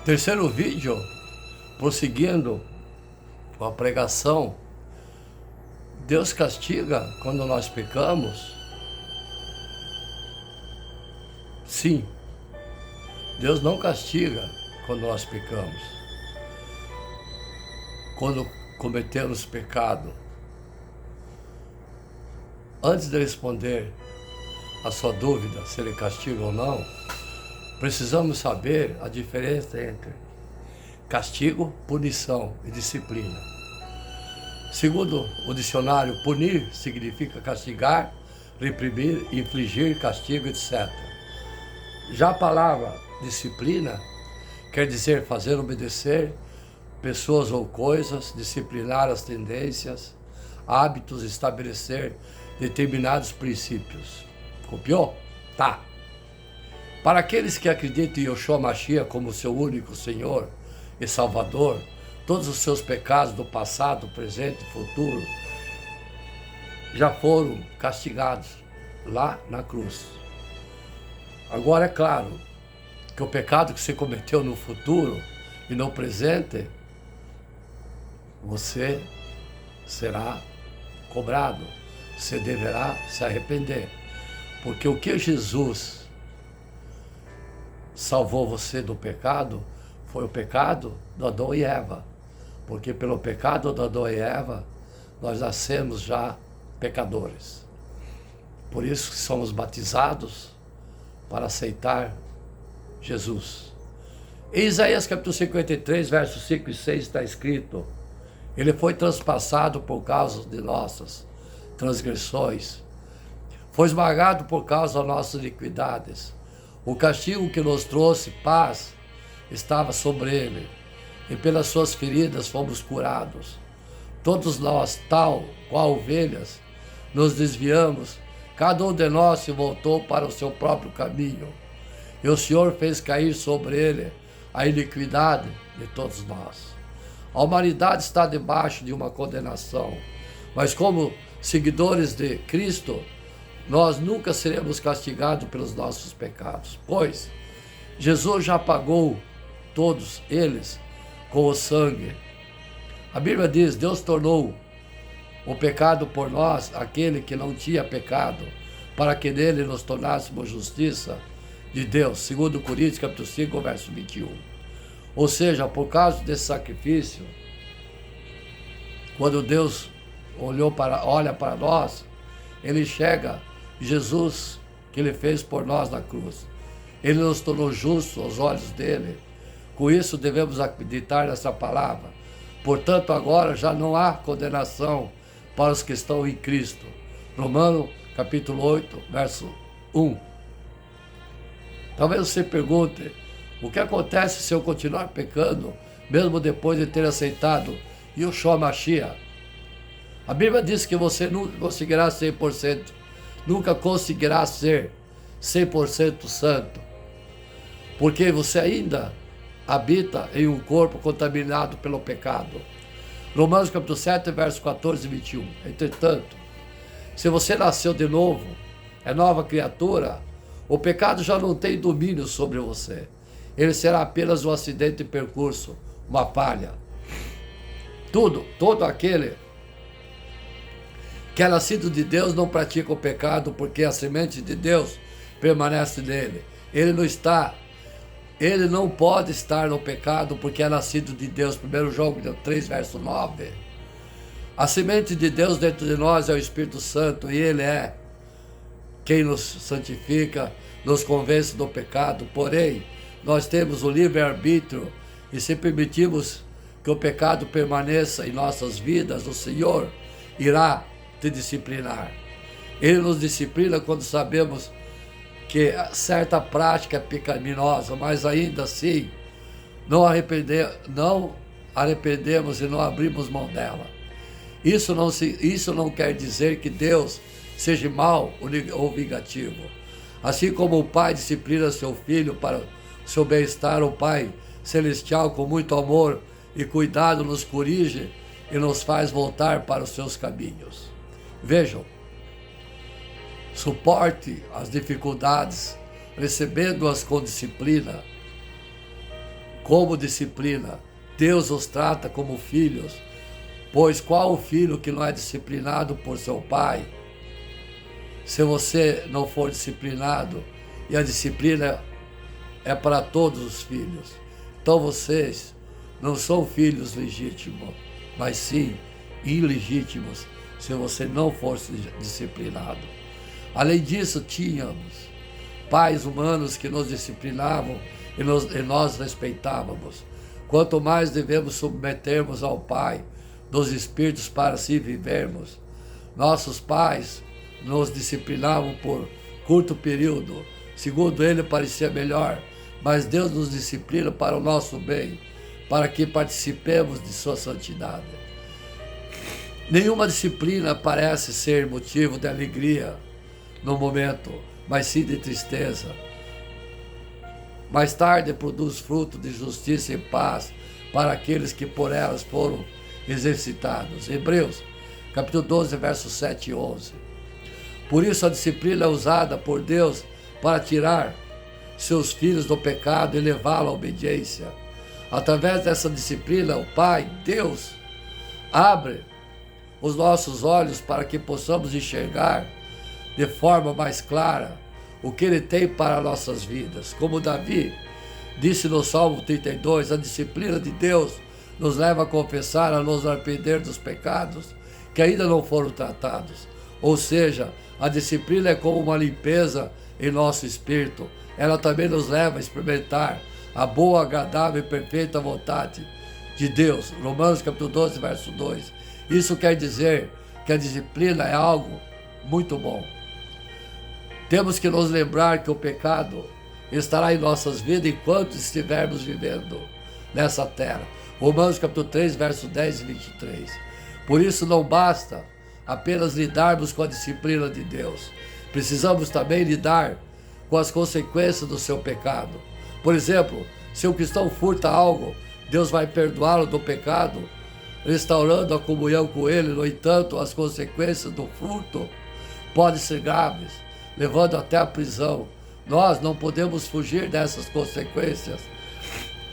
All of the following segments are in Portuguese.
Terceiro vídeo, prosseguindo com a pregação. Deus castiga quando nós pecamos? Sim. Deus não castiga quando nós pecamos. Quando cometemos pecado. Antes de responder a sua dúvida se ele castiga ou não, precisamos saber a diferença entre castigo, punição e disciplina. Segundo o dicionário, punir significa castigar, reprimir, infligir castigo, etc. Já a palavra disciplina quer dizer fazer obedecer pessoas ou coisas, disciplinar as tendências, hábitos, estabelecer determinados princípios. Copiou? Tá. Para aqueles que acreditam em Yoshua Mashiach como seu único Senhor e Salvador, todos os seus pecados do passado, presente e futuro já foram castigados lá na cruz. Agora é claro que o pecado que você cometeu no futuro e no presente, você será cobrado, você deverá se arrepender. Porque o que Jesus salvou você do pecado foi o pecado do Adão e Eva. Porque pelo pecado do Adão e Eva, nós nascemos já pecadores. Por isso que somos batizados para aceitar Jesus. Em Isaías capítulo 53, versos 5 e 6 está escrito: ele foi transpassado por causa de nossas transgressões, foi esmagado por causa das nossas iniquidades. O castigo que nos trouxe paz estava sobre ele, e pelas suas feridas fomos curados. Todos nós, tal qual ovelhas, nos desviamos, cada um de nós se voltou para o seu próprio caminho, e o Senhor fez cair sobre ele a iniquidade de todos nós. A humanidade está debaixo de uma condenação, mas como seguidores de Cristo, nós nunca seremos castigados pelos nossos pecados, pois Jesus já pagou todos eles com o sangue. A Bíblia diz: Deus tornou o pecado por nós aquele que não tinha pecado, para que nele nos tornássemos justiça de Deus, segundo Coríntios capítulo 5, verso 21. Ou seja, por causa desse sacrifício, quando Deus olha para nós, ele enxerga Jesus que ele fez por nós na cruz. Ele nos tornou justos aos olhos dele. Com isso devemos acreditar nessa palavra. Portanto, agora já não há condenação para os que estão em Cristo. Romanos capítulo 8, verso 1. Talvez você pergunte: o que acontece se eu continuar pecando, mesmo depois de ter aceitado Yoshua Mashiach? A Bíblia diz que você nunca conseguirá 100%, nunca conseguirá ser 100% santo, porque você ainda habita em um corpo contaminado pelo pecado. Romanos capítulo 7, verso 14 e 21. Entretanto, se você nasceu de novo, é nova criatura, o pecado já não tem domínio sobre você. Ele será apenas um acidente de percurso, uma falha. Todo aquele que é nascido de Deus não pratica o pecado, porque a semente de Deus permanece nele. Ele não pode estar no pecado porque é nascido de Deus. 1 João 3, verso 9. A semente de Deus dentro de nós é o Espírito Santo, e ele é quem nos santifica, nos convence do pecado. Porém, nós temos o livre-arbítrio, e se permitirmos que o pecado permaneça em nossas vidas, o Senhor irá te disciplinar. Ele nos disciplina quando sabemos que certa prática é pecaminosa, mas ainda assim não arrependemos e não abrimos mão dela. Isso não quer dizer que Deus seja mau ou vingativo. Assim como o pai disciplina seu filho para o seu bem-estar, o Pai Celestial com muito amor e cuidado nos corrige e nos faz voltar para os seus caminhos. Vejam, suporte as dificuldades, recebendo-as com disciplina, como disciplina. Deus os trata como filhos, pois qual o filho que não é disciplinado por seu pai? Se você não for disciplinado, e a disciplina é para todos os filhos, então vocês não são filhos legítimos, mas sim ilegítimos, se você não fosse disciplinado. Além disso, tínhamos pais humanos que nos disciplinavam e nós respeitávamos. Quanto mais devemos submetermos ao Pai dos Espíritos para assim vivermos. Nossos pais nos disciplinavam por curto período, segundo ele parecia melhor, mas Deus nos disciplina para o nosso bem, para que participemos de sua santidade. Nenhuma disciplina parece ser motivo de alegria no momento, mas sim de tristeza. Mais tarde produz fruto de justiça e paz para aqueles que por elas foram exercitados. Hebreus, capítulo 12, versos 7 e 11. Por isso a disciplina é usada por Deus para tirar seus filhos do pecado e levá-los à obediência. Através dessa disciplina, o Pai, Deus, abre os nossos olhos para que possamos enxergar de forma mais clara o que Ele tem para nossas vidas. Como Davi disse no Salmo 32, a disciplina de Deus nos leva a confessar, a nos arrepender dos pecados que ainda não foram tratados. Ou seja, a disciplina é como uma limpeza em nosso espírito. Ela também nos leva a experimentar a boa, agradável e perfeita vontade de Deus. Romanos capítulo 12, verso 2. Isso quer dizer que a disciplina é algo muito bom. Temos que nos lembrar que o pecado estará em nossas vidas enquanto estivermos vivendo nessa terra. Romanos capítulo 3, verso 10 e 23. Por isso não basta apenas lidarmos com a disciplina de Deus. Precisamos também lidar com as consequências do seu pecado. Por exemplo, se o cristão furta algo, Deus vai perdoá-lo do pecado, restaurando a comunhão com ele. No entanto, as consequências do furto podem ser graves, levando até a prisão. Nós não podemos fugir dessas consequências,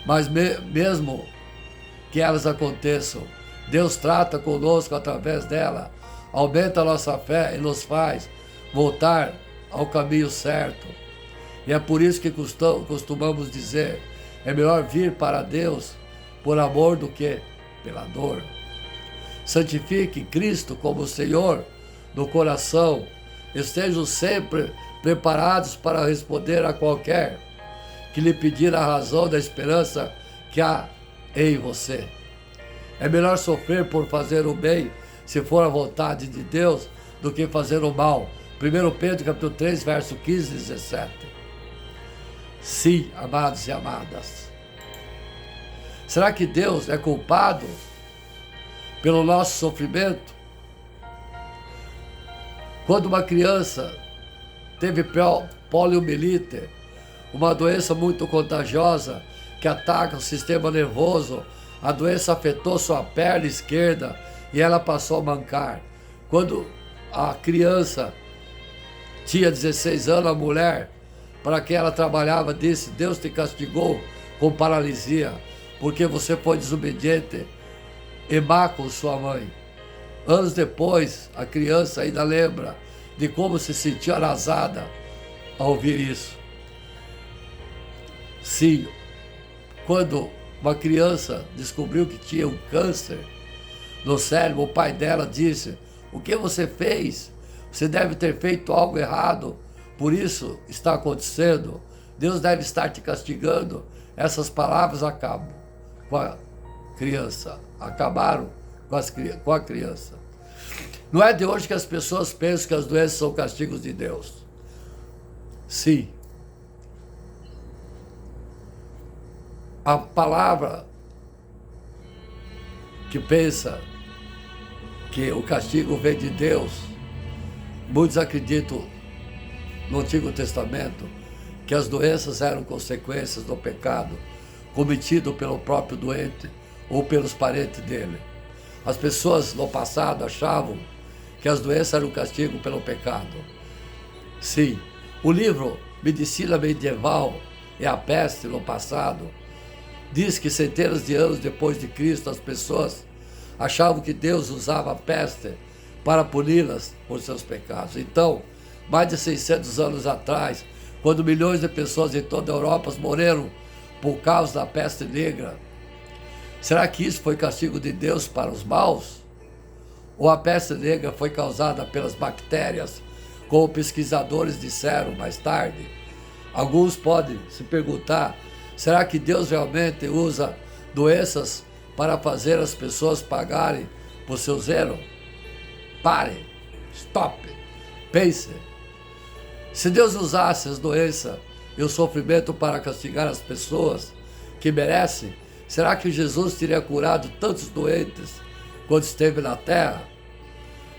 mas mesmo que elas aconteçam, Deus trata conosco através dela, aumenta a nossa fé e nos faz voltar ao caminho certo. E é por isso que costumamos dizer, é melhor vir para Deus por amor do que pela dor. Santifique Cristo como Senhor no coração. Estejam sempre preparados para responder a qualquer que lhe pedir a razão da esperança que há em você. É melhor sofrer por fazer o bem, se for a vontade de Deus, do que fazer o mal. 1 Pedro capítulo 3, verso 15 e 17. Sim, amados e amadas. Será que Deus é culpado pelo nosso sofrimento? Quando uma criança teve poliomielite, uma doença muito contagiosa que ataca o sistema nervoso, a doença afetou sua perna esquerda e ela passou a mancar. Quando a criança tinha 16 anos, a mulher para quem ela trabalhava disse: Deus te castigou com paralisia, porque você foi desobediente e má com sua mãe. Anos depois, a criança ainda lembra de como se sentiu arrasada ao ouvir isso. Sim, quando uma criança descobriu que tinha um câncer no cérebro, o pai dela disse: o que você fez? Você deve ter feito algo errado, por isso está acontecendo. Deus deve estar te castigando. Essas palavras acabam com a criança, acabaram com a criança. Não é de hoje que as pessoas pensam que as doenças são castigos de Deus. Sim. A palavra que pensa que o castigo vem de Deus, muitos acreditam no Antigo Testamento que as doenças eram consequências do pecado cometido pelo próprio doente ou pelos parentes dele. As pessoas no passado achavam que as doenças eram castigo pelo pecado. Sim, o livro Medicina Medieval e a Peste no passado diz que centenas de anos depois de Cristo, as pessoas achavam que Deus usava a peste para puni-las por seus pecados. Então, mais de 600 anos atrás, quando milhões de pessoas em toda a Europa morreram por causa da peste negra, será que isso foi castigo de Deus para os maus? Ou a peste negra foi causada pelas bactérias, como pesquisadores disseram mais tarde? Alguns podem se perguntar, será que Deus realmente usa doenças para fazer as pessoas pagarem por seu zelo? Pare, stop, pense. Se Deus usasse as doenças e o sofrimento para castigar as pessoas que merecem, será que Jesus teria curado tantos doentes quando esteve na terra?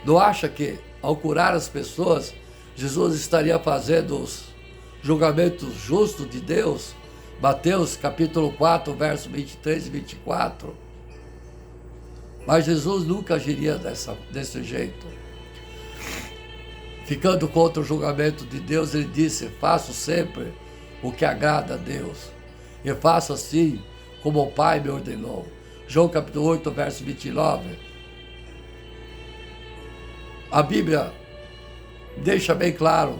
Não acha que, ao curar as pessoas, Jesus estaria fazendo os julgamentos justos de Deus? Mateus capítulo 4, versos 23 e 24. Mas Jesus nunca agiria desse jeito. Ficando contra o julgamento de Deus, ele disse: faço sempre o que agrada a Deus, e faço assim como o Pai me ordenou. João capítulo 8, verso 29. A Bíblia deixa bem claro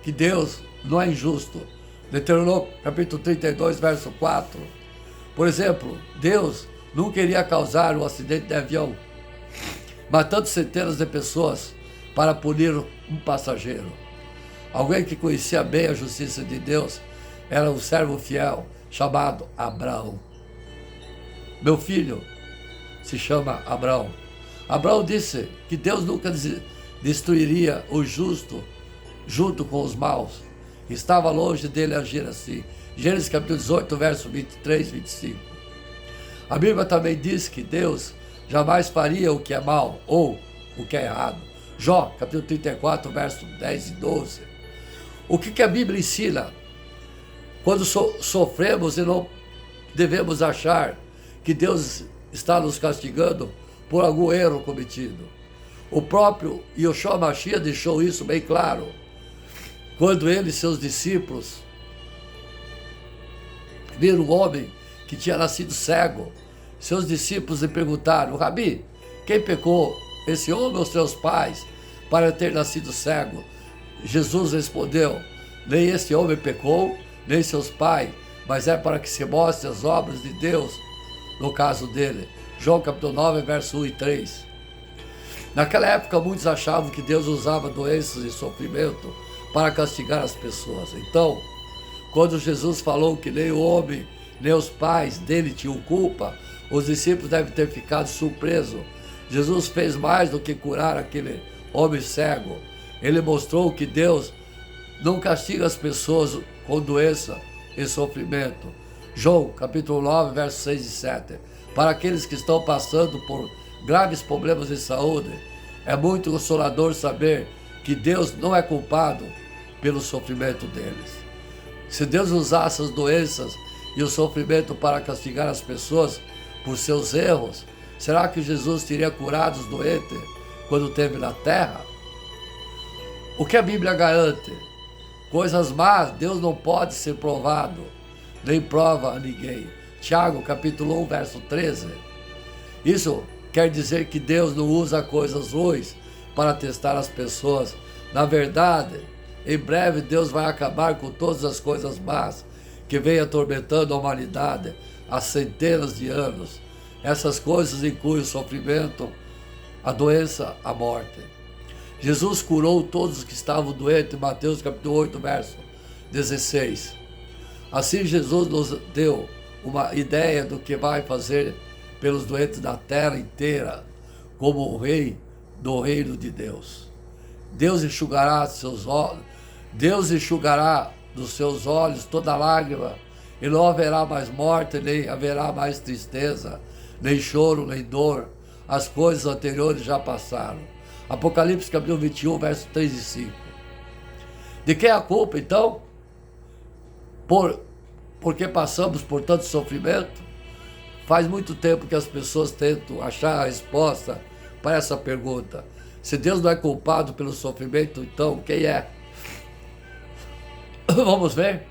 que Deus não é injusto. Deuteronômio capítulo 32, verso 4. Por exemplo, Deus não queria causar um acidente de avião, matando centenas de pessoas para punir um passageiro. Alguém que conhecia bem a justiça de Deus era um servo fiel chamado Abraão. Meu filho se chama Abraão. Abraão disse que Deus nunca destruiria o justo junto com os maus. Estava longe dele agir assim. Gênesis capítulo 18, verso 23 e 25. A Bíblia também diz que Deus jamais faria o que é mal ou o que é errado. Jó capítulo 34, verso 10 e 12. O que a Bíblia ensina? Quando sofremos e não devemos achar que Deus está nos castigando por algum erro cometido. O próprio Yeshua Mashiach deixou isso bem claro, quando ele e seus discípulos viram um homem que tinha nascido cego. Seus discípulos lhe perguntaram: Rabi, quem pecou, esse homem ou seus pais, para ter nascido cego? Jesus respondeu: nem esse homem pecou, nem seus pais, mas é para que se mostre as obras de Deus no caso dele. João capítulo 9, verso 1 e 3. Naquela época, muitos achavam que Deus usava doenças e sofrimento para castigar as pessoas. Então, quando Jesus falou que nem o homem, nem os pais dele tinham culpa, os discípulos devem ter ficado surpresos. Jesus fez mais do que curar aquele homem cego. Ele mostrou que Deus não castiga as pessoas com doença e sofrimento. João, capítulo 9, versos 6 e 7. Para aqueles que estão passando por graves problemas de saúde, é muito consolador saber que Deus não é culpado pelo sofrimento deles. Se Deus usasse as doenças e o sofrimento para castigar as pessoas por seus erros, será que Jesus teria curado os doentes quando esteve na terra? O que a Bíblia garante? Coisas más, Deus não pode ser provado, nem prova a ninguém. Tiago, capítulo 1, verso 13. Isso quer dizer que Deus não usa coisas ruins para testar as pessoas. Na verdade, em breve Deus vai acabar com todas as coisas más que vêm atormentando a humanidade há centenas de anos. Essas coisas incluem o sofrimento, a doença, a morte. Jesus curou todos os que estavam doentes, em Mateus capítulo 8, verso 16. Assim Jesus nos deu uma ideia do que vai fazer pelos doentes da terra inteira, como o rei do reino de Deus. Deus enxugará dos seus olhos toda lágrima, e não haverá mais morte, nem haverá mais tristeza, nem choro, nem dor. As coisas anteriores já passaram. Apocalipse capítulo 21, versos 3 e 5. De quem é a culpa, então? Porque passamos por tanto sofrimento? Faz muito tempo que as pessoas tentam achar a resposta para essa pergunta. Se Deus não é culpado pelo sofrimento, então quem é? Vamos ver.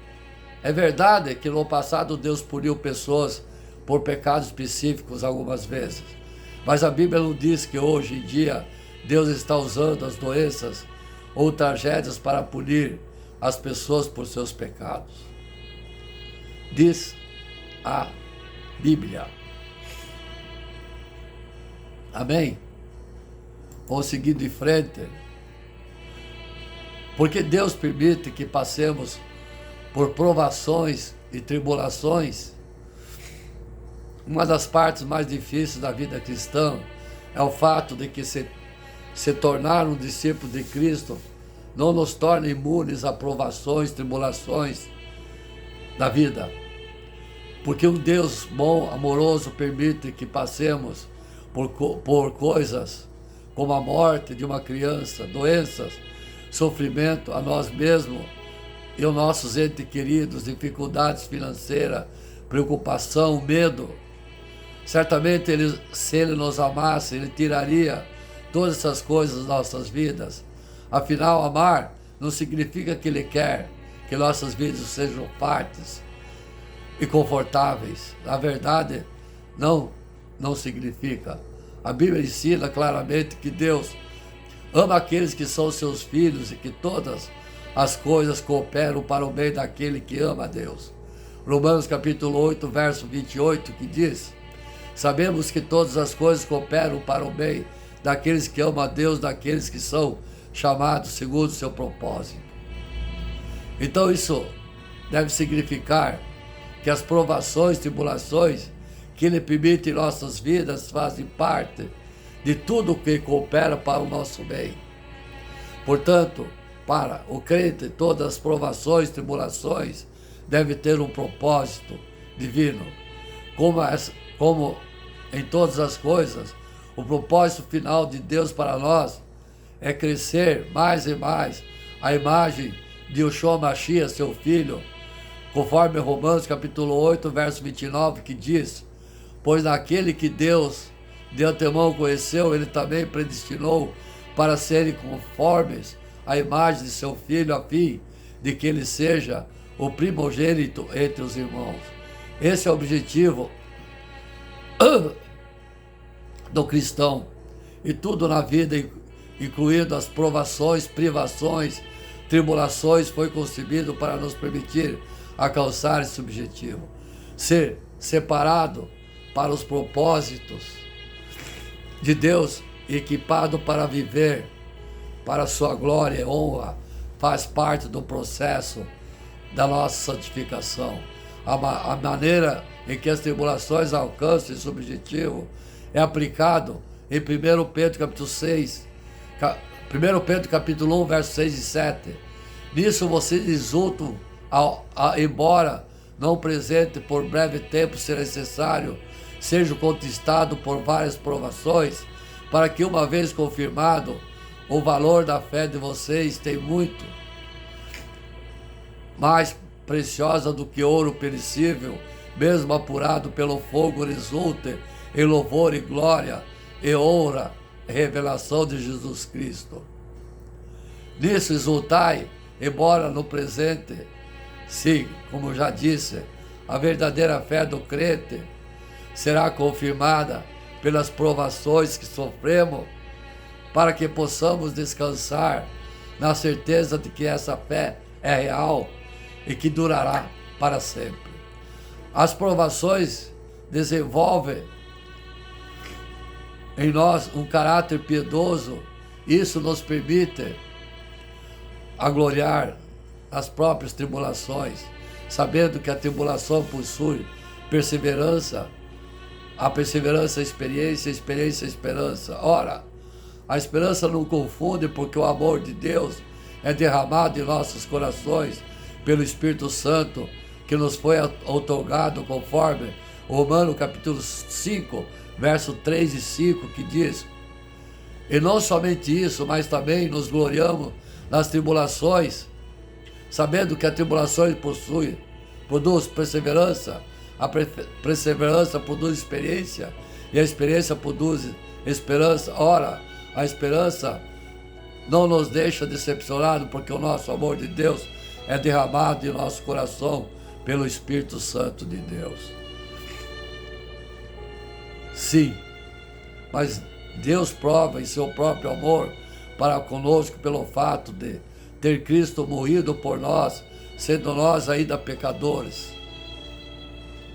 É verdade que no passado Deus puniu pessoas por pecados específicos algumas vezes, mas a Bíblia não diz que hoje em dia Deus está usando as doenças ou tragédias para punir as pessoas por seus pecados. Diz a Bíblia. Amém? Vamos seguindo em frente. Porque Deus permite que passemos por provações e tribulações. Uma das partes mais difíceis da vida cristã é o fato de que se tornar um discípulo de Cristo não nos torna imunes a provações, tribulações da vida. Porque um Deus bom, amoroso, permite que passemos por coisas como a morte de uma criança, doenças, sofrimento a nós mesmos e aos nossos entes queridos, dificuldades financeiras, preocupação, medo. Certamente, se Ele nos amasse, Ele tiraria todas essas coisas das nossas vidas. Afinal, amar não significa que Ele quer que nossas vidas sejam fartas e confortáveis. Na verdade, não significa. A Bíblia ensina claramente que Deus ama aqueles que são seus filhos e que todas as coisas cooperam para o bem daquele que ama a Deus. Romanos capítulo 8, verso 28, que diz: sabemos que todas as coisas cooperam para o bem daqueles que amam a Deus, daqueles que são chamados segundo o seu propósito. Então isso deve significar que as provações, tribulações que Ele permite em nossas vidas fazem parte de tudo que coopera para o nosso bem. Portanto, para o crente, todas as provações, tribulações devem ter um propósito divino. Como em todas as coisas, o propósito final de Deus para nós é crescer mais e mais a imagem de Yeshua Mashiach, seu Filho, conforme Romanos capítulo 8, verso 29, que diz: pois naquele que Deus de antemão conheceu, Ele também predestinou para serem conformes à imagem de seu Filho, a fim de que Ele seja o primogênito entre os irmãos. Esse é o objetivo do cristão. E tudo na vida, incluindo as provações, privações, tribulações, foi concebido para nos permitir alcançar esse objetivo. Ser separado para os propósitos de Deus, equipado para viver para a sua glória e honra, faz parte do processo da nossa santificação. A maneira em que as tribulações alcançam esse objetivo é aplicado em 1 Pedro capítulo 6, 1 Pedro capítulo 1, versos 6 e 7. Nisso vocês exultam, embora não presente por breve tempo ser necessário, seja conquistado por várias provações, para que, uma vez confirmado, o valor da fé de vocês tem muito mais preciosa do que ouro perecível, mesmo apurado pelo fogo, resulte em louvor e glória e honra e revelação de Jesus Cristo. Nisso exultai, embora no presente, sim, como já disse, a verdadeira fé do crente será confirmada pelas provações que sofremos, para que possamos descansar na certeza de que essa fé é real e que durará para sempre. As provações desenvolvem em nós um caráter piedoso. Isso nos permite agloriar as próprias tribulações, sabendo que a tribulação possui perseverança, a perseverança, a experiência a esperança. Ora, a esperança não confunde, porque o amor de Deus é derramado em nossos corações pelo Espírito Santo, que nos foi outorgado, conforme Romanos capítulo 5, verso 3 e 5, que diz: e não somente isso, mas também nos gloriamos nas tribulações, sabendo que a tribulação produz perseverança, a perseverança produz experiência, e a experiência produz esperança. Ora, a esperança não nos deixa decepcionados, porque o nosso amor de Deus é derramado em nosso coração pelo Espírito Santo de Deus. Sim, mas Deus prova em seu próprio amor para conosco pelo fato de ter Cristo morrido por nós, sendo nós ainda pecadores.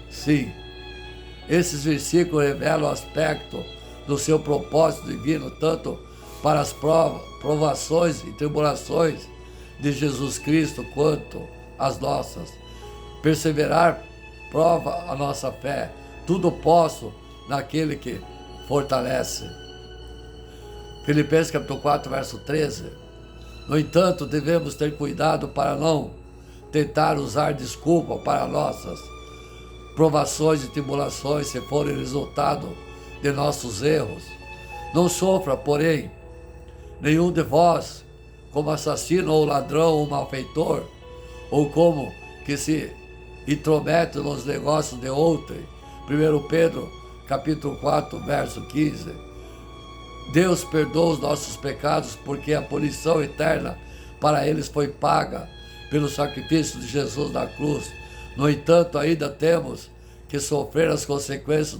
Sim, esses versículos revelam o aspecto do seu propósito divino, tanto para as provações e tribulações de Jesus Cristo, quanto as nossas. Perseverar prova a nossa fé. Tudo posso naquele que fortalece. Filipenses capítulo 4, verso 13. No entanto, devemos ter cuidado para não tentar usar desculpa para nossas provações e tribulações, se forem resultado de nossos erros. Não sofra, porém, nenhum de vós como assassino ou ladrão ou malfeitor, ou como que se intromete nos negócios de outrem. 1 Pedro capítulo 4, verso 15. Deus perdoa os nossos pecados porque a punição eterna para eles foi paga pelo sacrifício de Jesus na cruz. No entanto, ainda temos que sofrer as consequências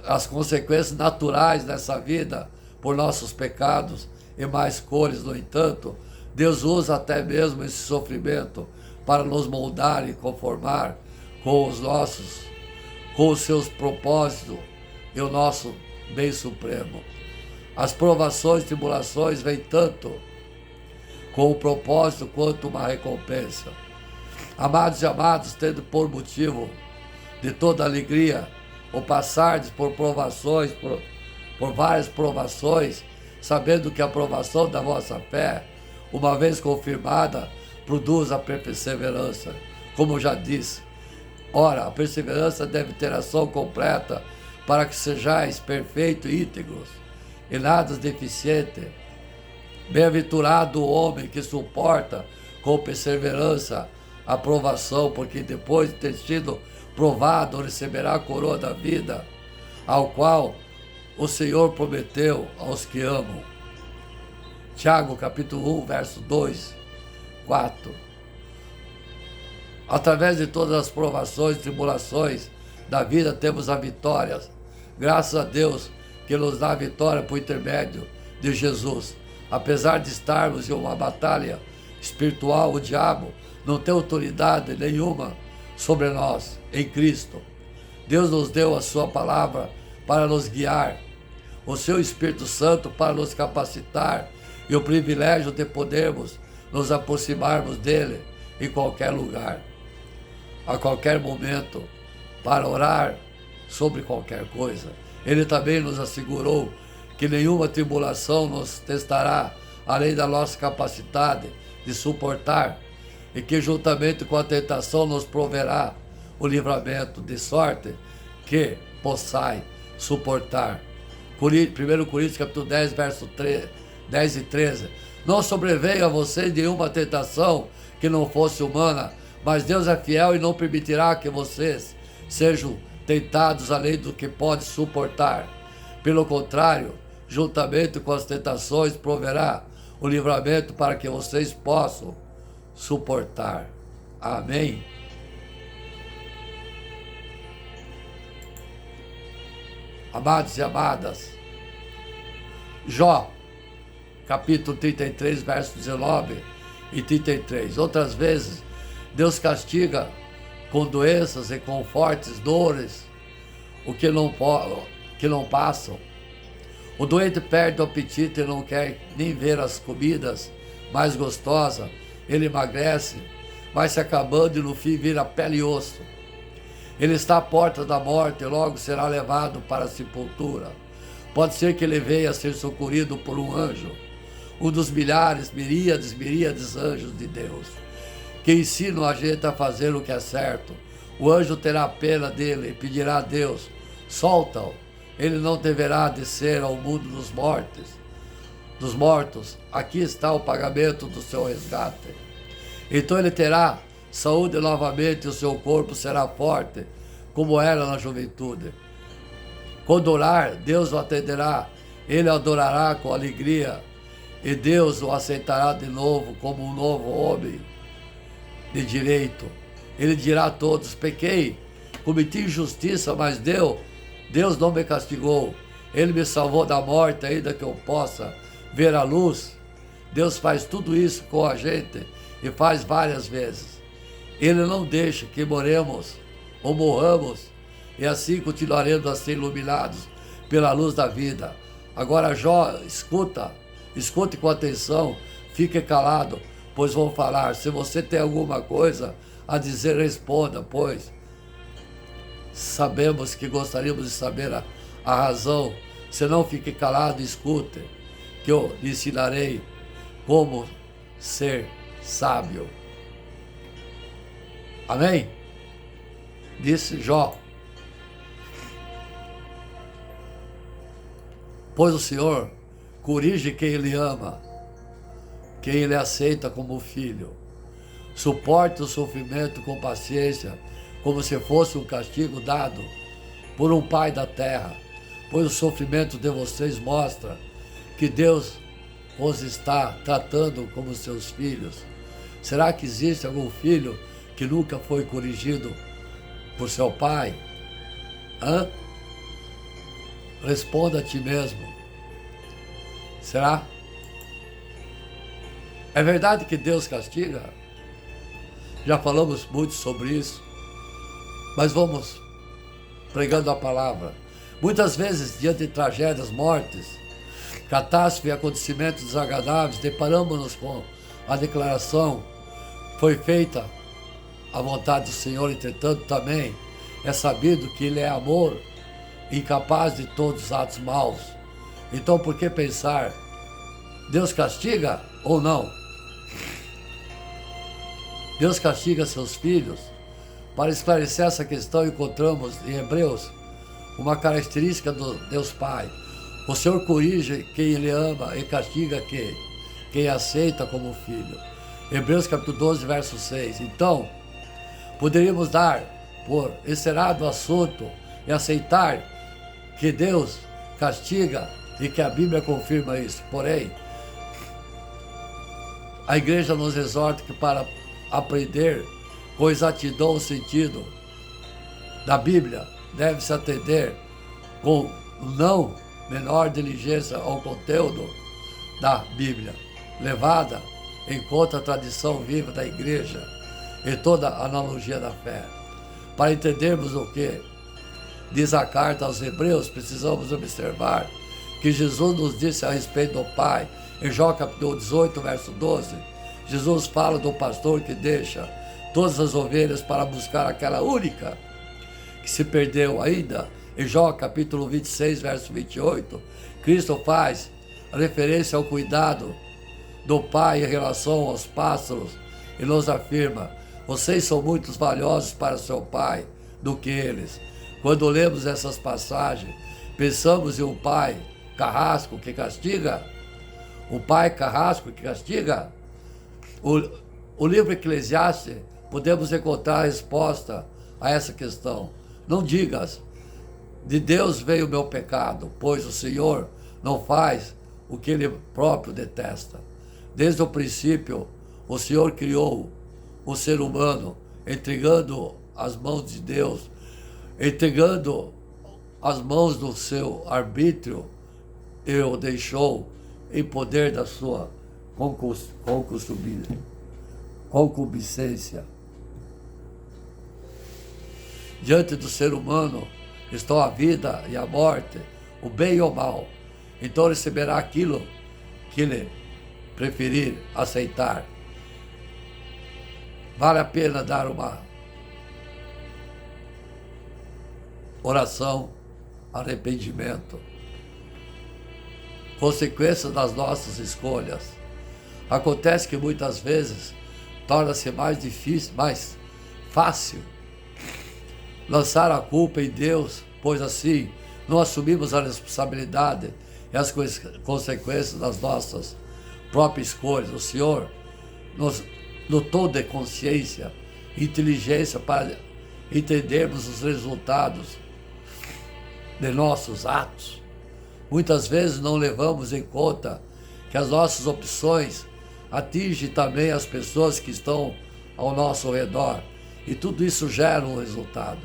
as consequências naturais dessa vida por nossos pecados e mais cores. No entanto, Deus usa até mesmo esse sofrimento para nos moldar e conformar com os seus propósitos e o nosso bem supremo. As provações e tribulações vêm tanto com um propósito quanto uma recompensa. Amados e amados, tendo por motivo de toda alegria o passardes por provações, por várias provações, sabendo que a provação da vossa fé, uma vez confirmada, produz a perseverança. Como eu já disse, ora, a perseverança deve ter ação completa para que sejais perfeitos e íntegros e nada deficiente. Bem-aventurado o homem que suporta com perseverança a provação, porque depois de ter sido provado receberá a coroa da vida, ao qual o Senhor prometeu aos que amam. Tiago capítulo 1, verso 2, 4. Através de todas as provações e tribulações da vida temos a vitória. Graças a Deus que nos dá a vitória por intermédio de Jesus. Apesar de estarmos em uma batalha espiritual, o diabo não tem autoridade nenhuma sobre nós em Cristo. Deus nos deu a sua palavra para nos guiar, o seu Espírito Santo para nos capacitar e o privilégio de podermos nos aproximarmos dele em qualquer lugar, a qualquer momento, para orar sobre qualquer coisa. Ele também nos assegurou que nenhuma tribulação nos testará além da nossa capacidade de suportar, e que juntamente com a tentação nos proverá o livramento, de sorte que possai suportar. 1 Coríntios capítulo 10, verso 10 e 13. Não sobreveio a vocês nenhuma tentação que não fosse humana, mas Deus é fiel e não permitirá que vocês sejam tentados além do que pode suportar. Pelo contrário, juntamente com as tentações, proverá o livramento para que vocês possam suportar. Amém? Amados e amadas, Jó, capítulo 33, versos 19 e 33. Outras vezes, Deus castiga com doenças e com fortes dores o que não passam. O doente perde o apetite e não quer nem ver as comidas mais gostosas. Ele emagrece, vai se acabando e no fim vira pele e osso. Ele está à porta da morte e logo será levado para a sepultura. Pode ser que ele venha a ser socorrido por um anjo, um dos milhares, miríades anjos de Deus, que ensinam a gente a fazer o que é certo. O anjo terá pena dele e pedirá a Deus: solta-o. Ele não deverá descer ao mundo dos mortos. Aqui está o pagamento do seu resgate. Então ele terá saúde novamente e o seu corpo será forte, como era na juventude. Quando orar, Deus o atenderá, ele o adorará com alegria, e Deus o aceitará de novo como um novo homem de direito. ele dirá a todos: pequei, cometi injustiça, mas Deus não me castigou. Ele me salvou da morte, ainda que eu possa ver a luz. Deus faz tudo isso com a gente e faz várias vezes. Ele não deixa que moremos ou morramos, e assim continuaremos a ser iluminados pela luz da vida. Agora, Jó, escute com atenção, fique calado, pois vou falar. Se você tem alguma coisa a dizer, responda, pois sabemos que gostaríamos de saber a razão. Se não, fique calado e escute, que eu lhe ensinarei como ser sábio. Amém? Disse Jó: pois o Senhor corrige quem Ele ama, quem Ele aceita como filho. Suporte o sofrimento com paciência, como se fosse um castigo dado por um pai da terra, pois o sofrimento de vocês mostra que Deus os está tratando como seus filhos. Será que existe algum filho que nunca foi corrigido por seu pai? Responda a ti mesmo. Será? É verdade que Deus castiga? Já falamos muito sobre isso, mas vamos pregando a palavra. Muitas vezes, diante de tragédias, mortes, catástrofes e acontecimentos desagradáveis, deparamos-nos com a declaração: foi feita a vontade do Senhor. Entretanto, também é sabido que Ele é amor, incapaz de todos os atos maus. Então, por que pensar, Deus castiga ou não? Deus castiga seus filhos? Para esclarecer essa questão, encontramos em Hebreus uma característica do Deus Pai. O Senhor corrige quem Ele ama e castiga quem aceita como filho. Hebreus capítulo 12, verso 6. Então, poderíamos dar por encerrado o assunto e aceitar que Deus castiga e que a Bíblia confirma isso. Porém, a igreja nos exorta que para aprender com exatidão o sentido da Bíblia, deve-se atender com não menor diligência ao conteúdo da Bíblia, levada em conta a tradição viva da igreja e toda a analogia da fé. Para entendermos o que diz a carta aos Hebreus, precisamos observar que Jesus nos disse a respeito do Pai. Em Jó capítulo 18, verso 12, Jesus fala do pastor que deixa todas as ovelhas para buscar aquela única que se perdeu. Ainda em Jó capítulo 26, verso 28, Cristo faz referência ao cuidado do Pai em relação aos pássaros e nos afirma: vocês são muito valiosos para seu Pai do que eles. Quando lemos essas passagens, pensamos em um pai carrasco que castiga? O pai carrasco que castiga? O livro Eclesiastes, podemos encontrar a resposta a essa questão. Não digas: de Deus veio o meu pecado, pois o Senhor não faz o que Ele próprio detesta. Desde o princípio, o Senhor criou o ser humano, entregando as mãos de Deus, entregando as mãos do seu arbítrio, e o deixou em poder da sua concupiscência. Diante do ser humano estão a vida e a morte, o bem e o mal. Então receberá aquilo que ele preferir aceitar. Vale a pena dar uma oração, arrependimento. Consequências das nossas escolhas. Acontece que muitas vezes torna-se mais difícil, mais fácil lançar a culpa em Deus, pois assim não assumimos a responsabilidade e as consequências das nossas próprias escolhas. O Senhor nos dotou de consciência e inteligência para entendermos os resultados de nossos atos. Muitas vezes não levamos em conta que as nossas opções atingem também as pessoas que estão ao nosso redor E tudo isso gera um resultado.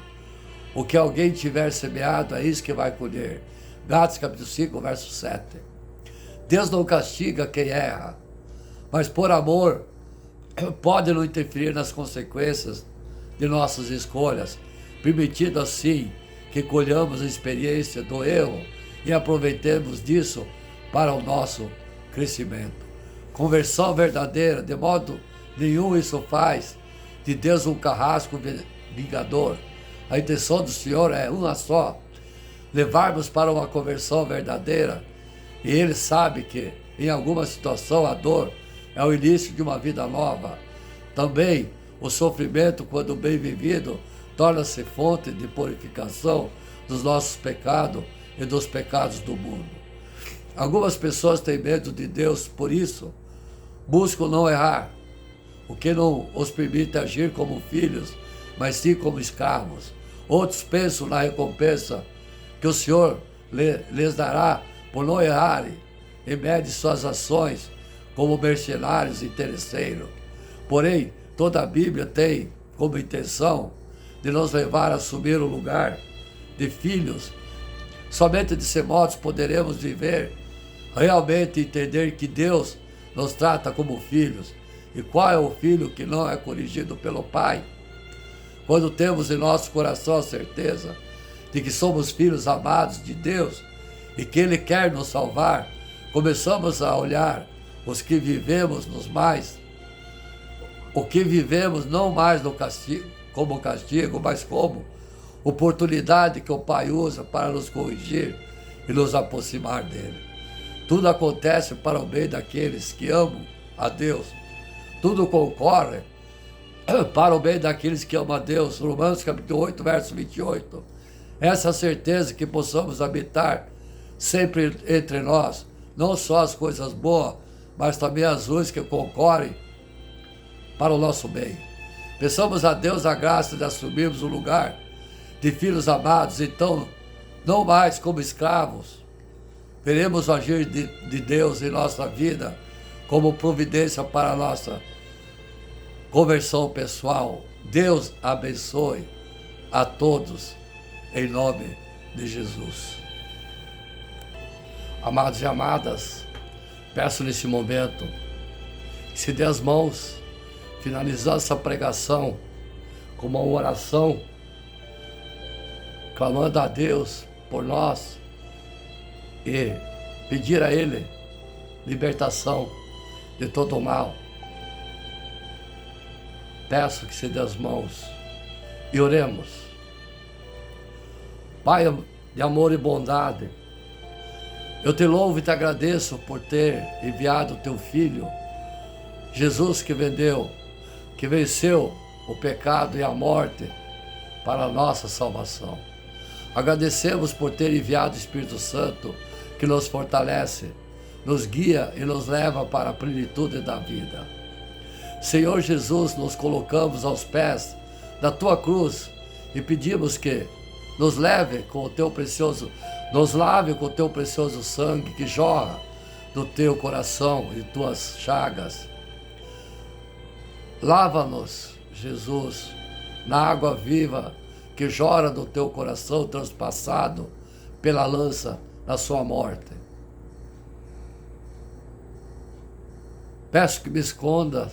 O que alguém tiver semeado, é isso que vai colher. Gálatas capítulo 5, verso 7. Deus não castiga quem erra, mas por amor pode não interferir nas consequências de nossas escolhas, permitindo assim que colhamos a experiência do erro e aproveitemos disso para o nosso crescimento. Conversão verdadeira, de modo nenhum isso faz de Deus um carrasco vingador. A intenção do Senhor é uma só, levarmos para uma conversão verdadeira. E Ele sabe que, em alguma situação, a dor é o início de uma vida nova. Também, o sofrimento, quando bem vivido, torna-se fonte de purificação dos nossos pecados e dos pecados do mundo. Algumas pessoas têm medo de Deus, por isso, buscam não errar, o que não os permite agir como filhos, mas sim como escravos. Outros pensam na recompensa que o Senhor lhes dará por não errarem e mede suas ações como mercenários e interesseiros. Porém, toda a Bíblia tem como intenção de nos levar a assumir o lugar de filhos. Somente desse modo poderemos viver, realmente entender que Deus nos trata como filhos. E qual é o filho que não é corrigido pelo Pai? Quando temos em nosso coração a certeza de que somos filhos amados de Deus e que Ele quer nos salvar, começamos a olhar os que vivemos o que vivemos não mais no castigo, como castigo, mas como oportunidade que o Pai usa para nos corrigir e nos aproximar dele. Tudo acontece para o bem daqueles que amam a Deus. Tudo concorre para o bem daqueles que amam a Deus. Romanos capítulo 8, verso 28. Essa certeza que possamos habitar sempre entre nós, não só as coisas boas, mas também as ruins que concorrem para o nosso bem. Peçamos a Deus a graça de assumirmos o lugar de filhos amados, então, não mais como escravos. Veremos o agir de Deus em nossa vida como providência para a nossa conversão pessoal. Deus abençoe a todos, em nome de Jesus. Amados e amadas, peço nesse momento que se dê as mãos, finalizando essa pregação com uma oração, clamando a Deus por nós e pedir a Ele libertação de todo o mal. Peço que se dê as mãos e oremos. Pai de amor e bondade, eu te louvo e te agradeço por ter enviado o teu Filho, Jesus, que venceu o pecado e a morte para a nossa salvação. Agradecemos por ter enviado o Espírito Santo, que nos fortalece, nos guia e nos leva para a plenitude da vida. Senhor Jesus, nos colocamos aos pés da tua cruz e pedimos que nos lave com o teu precioso, nos lave com o teu precioso sangue que jorra do teu coração e tuas chagas. Lava-nos, Jesus, na água viva que jorra do teu coração transpassado pela lança da sua morte. Peço que me esconda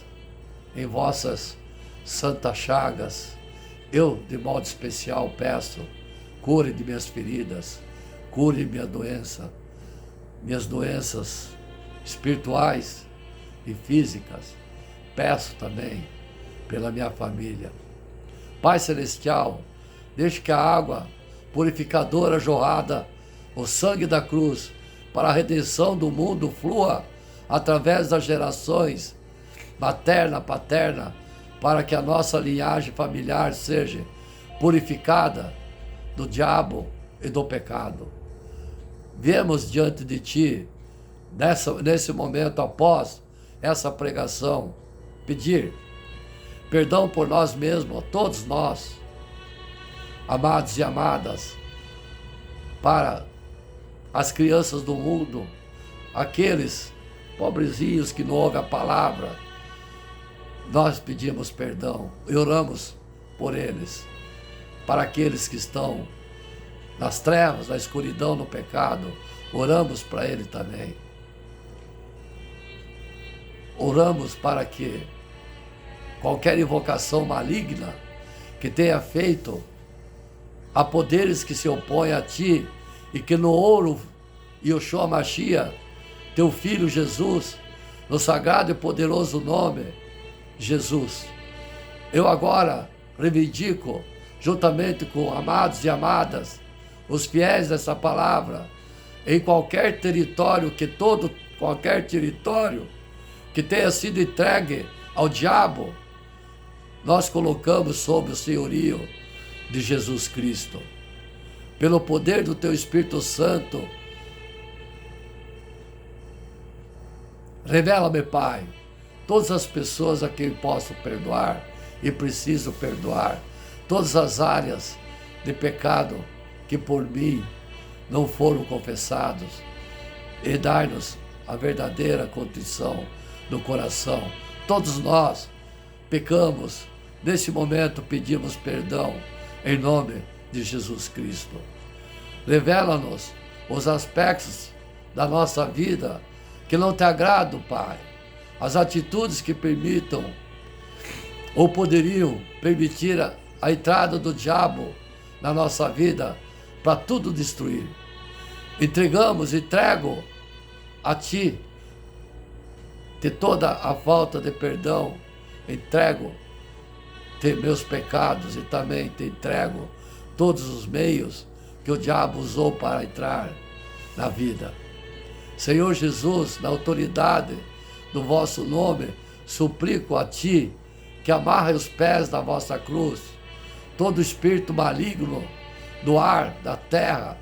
em vossas santas chagas. Eu, de modo especial, peço, cure de minhas feridas, cure minha doença, minhas doenças espirituais e físicas. Peço também pela minha família. Pai Celestial, deixe que a água purificadora jorrada, o sangue da cruz, para a redenção do mundo flua através das gerações, materna, paterna, para que a nossa linhagem familiar seja purificada do diabo e do pecado. Viemos diante de Ti, nesse momento, após essa pregação, pedir perdão por nós mesmos, todos nós, amados e amadas, para as crianças do mundo, aqueles pobrezinhos que não ouvem a palavra. Nós pedimos perdão e oramos por eles. Para aqueles que estão nas trevas, na escuridão, no pecado, oramos para ele também. Oramos para que qualquer invocação maligna que tenha feito a poderes que se opõem a ti e que no ouro Yoshua Mashiach, teu filho Jesus, no sagrado e poderoso nome Jesus, eu agora reivindico, juntamente com amados e amadas, os fiéis dessa palavra, em qualquer território qualquer território que tenha sido entregue ao diabo, nós colocamos sob o senhorio de Jesus Cristo. Pelo poder do teu Espírito Santo, revela-me, Pai, todas as pessoas a quem posso perdoar e preciso perdoar, todas as áreas de pecado que por mim não foram confessados, e dar-nos a verdadeira contrição do coração. Todos nós pecamos, nesse momento pedimos perdão em nome de Jesus Cristo. Revela-nos os aspectos da nossa vida que não te agradam, Pai, as atitudes que permitam ou poderiam permitir a entrada do diabo na nossa vida para tudo destruir. Entrego a Ti de toda a falta de perdão, entrego-te meus pecados e também te entrego todos os meios que o diabo usou para entrar na vida. Senhor Jesus, na autoridade do vosso nome, suplico a Ti que amarre os pés da vossa cruz todo espírito maligno do ar, da terra,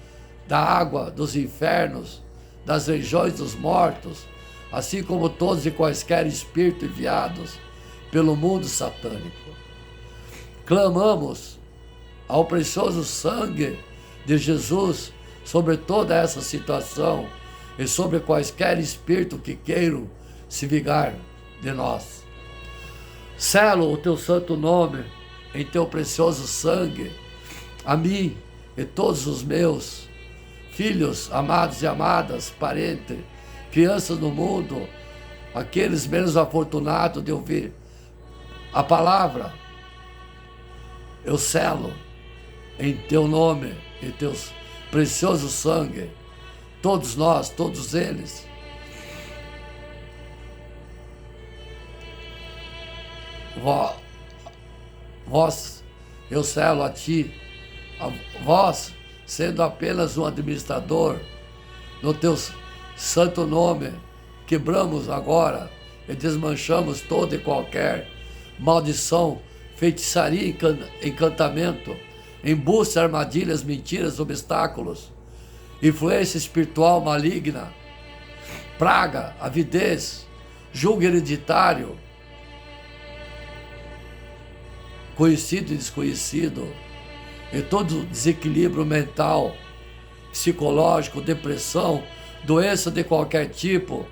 da água, dos infernos, das regiões dos mortos, assim como todos e quaisquer espíritos enviados pelo mundo satânico. Clamamos ao precioso sangue de Jesus sobre toda essa situação e sobre quaisquer espírito que queiram se vingar de nós. Selo o teu santo nome em teu precioso sangue, a mim e todos os meus filhos, amados e amadas, parentes, crianças no mundo, aqueles menos afortunados de ouvir a palavra, eu selo em teu nome, em teu precioso sangue, todos nós, todos eles. Vós, eu selo a Ti, vós, sendo apenas um administrador, no teu santo nome, quebramos agora e desmanchamos toda e qualquer maldição, feitiçaria, encantamento, embuste, armadilhas, mentiras, obstáculos, influência espiritual maligna, praga, avidez, julgo hereditário, conhecido e desconhecido, e todo desequilíbrio mental, psicológico, depressão, doença de qualquer tipo,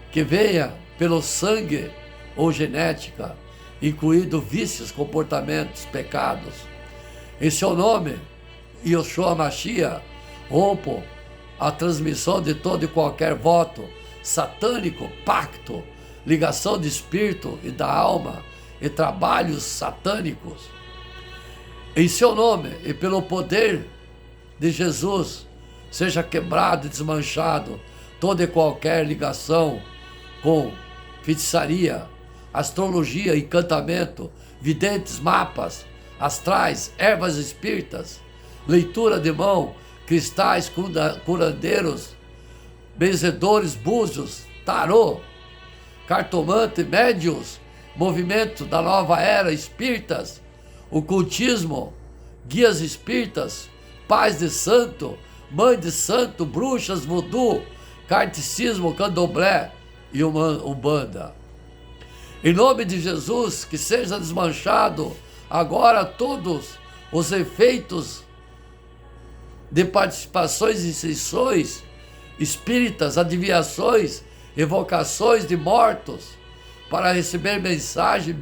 que venha pelo sangue ou genética, incluindo vícios, comportamentos, pecados. Em seu nome, Yoshua Mashiach, rompo a transmissão de todo e qualquer voto satânico, pacto, ligação de espírito e da alma e trabalhos satânicos. Em seu nome e pelo poder de Jesus, seja quebrado e desmanchado toda e qualquer ligação com feitiçaria, astrologia, encantamento, videntes, mapas, astrais, ervas espíritas, leitura de mão, cristais, curandeiros, benzedores, búzios, tarô, cartomante, médios, movimento da nova era, espíritas, ocultismo, guias espíritas, pais de santo, mãe de santo, bruxas, voodoo, carticismo, candomblé e umbanda. Em nome de Jesus, que seja desmanchado agora todos os efeitos de participações e sessões espíritas, adivinhações, evocações de mortos, para receber mensagens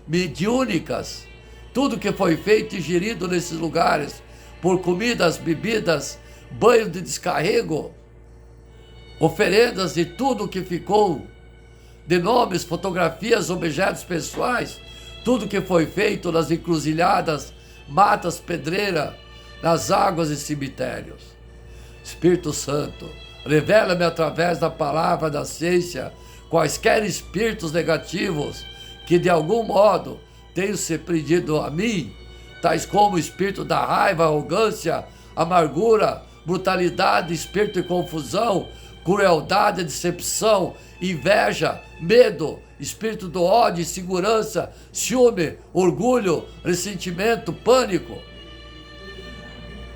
mediúnicas, tudo que foi feito e ingerido nesses lugares, por comidas, bebidas, banho de descarrego, oferendas de tudo que ficou, de nomes, fotografias, objetos pessoais, tudo que foi feito nas encruzilhadas, matas, pedreira, nas águas e cemitérios. Espírito Santo, revela-me através da palavra da ciência quaisquer espíritos negativos que de algum modo tenham se prendido a mim, tais como o espírito da raiva, arrogância, amargura, brutalidade, espírito de confusão, crueldade, decepção, inveja, medo, espírito do ódio, insegurança, ciúme, orgulho, ressentimento, pânico.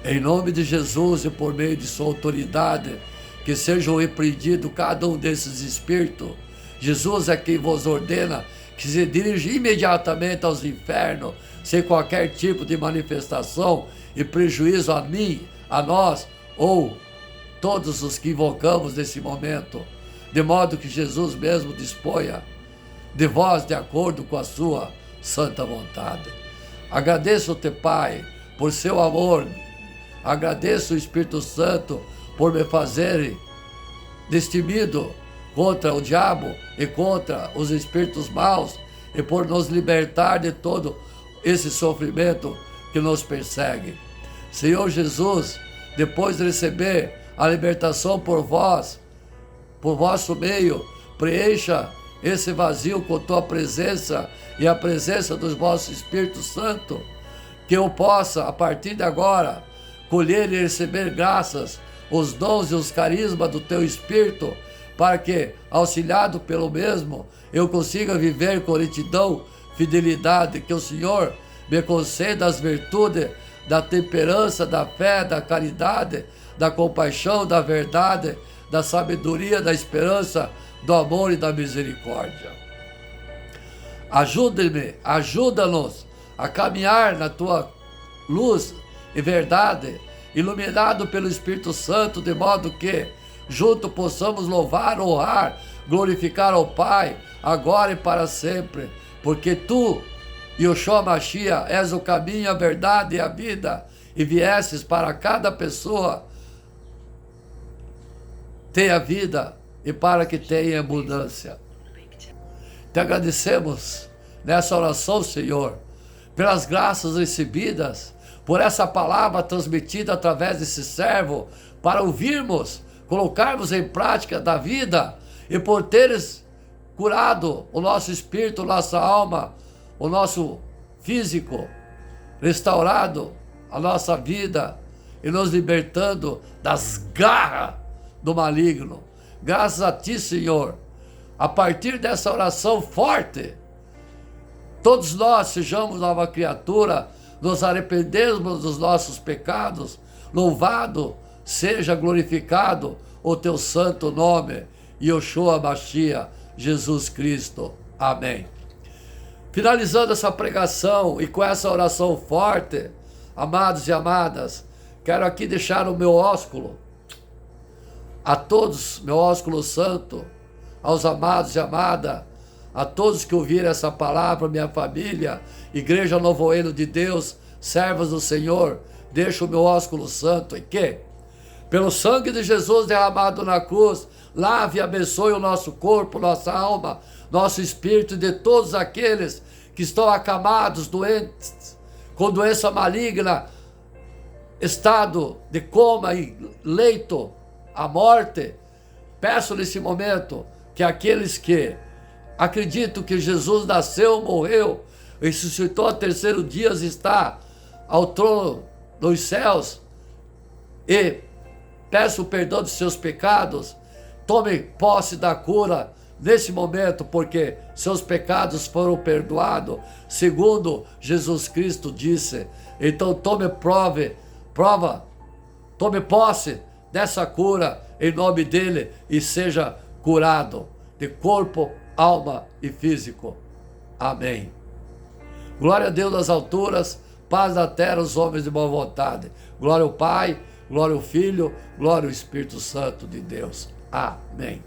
Em nome de Jesus e por meio de sua autoridade, que sejam repreendidos cada um desses espíritos. Jesus é quem vos ordena que se dirija imediatamente aos infernos, sem qualquer tipo de manifestação e prejuízo a mim, a nós ou todos os que invocamos nesse momento, de modo que Jesus mesmo disponha de vós de acordo com a sua santa vontade. Agradeço-te, Pai, por seu amor. Agradeço o Espírito Santo por me fazer destemido contra o diabo e contra os espíritos maus e por nos libertar de todo esse sofrimento que nos persegue. Senhor Jesus, depois de receber a libertação por vós, por vosso meio, preencha esse vazio com tua presença e a presença dos vossos Espírito Santo, que eu possa, a partir de agora, colher e receber graças, os dons e os carismas do teu Espírito, para que, auxiliado pelo mesmo, eu consiga viver com retidão, fidelidade, que o Senhor me conceda as virtudes da temperança, da fé, da caridade, da compaixão, da verdade, da sabedoria, da esperança, do amor e da misericórdia. Ajude-me, ajuda-nos a caminhar na tua luz e verdade, iluminado pelo Espírito Santo, de modo que junto possamos louvar, honrar, glorificar ao Pai, agora e para sempre, porque tu, Yoshua Mashiach, és o caminho, a verdade e a vida, e viesses para cada pessoa ter a vida e para que tenha abundância. Te agradecemos nessa oração, Senhor, pelas graças recebidas, por essa palavra transmitida através desse servo, para ouvirmos, colocarmos em prática da vida e por teres curado o nosso espírito, nossa alma, o nosso físico, restaurado a nossa vida e nos libertando das garras do maligno. Graças a ti, Senhor, a partir dessa oração forte, todos nós sejamos nova criatura, nos arrependemos dos nossos pecados, louvado seja glorificado o teu santo nome, Yoshua Mashiach, Jesus Cristo. Amém. Finalizando essa pregação e com essa oração forte, amados e amadas, quero aqui deixar o meu ósculo a todos, meu ósculo santo, aos amados e amadas, a todos que ouviram essa palavra, minha família, Igreja Novo Reino de Deus, servos do Senhor, deixo o meu ósculo santo, e que, pelo sangue de Jesus derramado na cruz, lave e abençoe o nosso corpo, nossa alma, nosso espírito, e de todos aqueles que estão acamados, doentes, com doença maligna, estado de coma e leito, a morte. Peço nesse momento que aqueles que acreditam que Jesus nasceu, morreu, ressuscitou ao terceiro dia, está ao trono dos céus, e peço o perdão dos seus pecados, tome posse da cura nesse momento, porque seus pecados foram perdoados, segundo Jesus Cristo disse. Então tome tome posse dessa cura em nome dele e seja curado de corpo, alma e físico. Amém. Glória a Deus nas alturas, paz na terra aos homens de boa vontade. Glória ao Pai, glória ao Filho, glória ao Espírito Santo de Deus. Amém.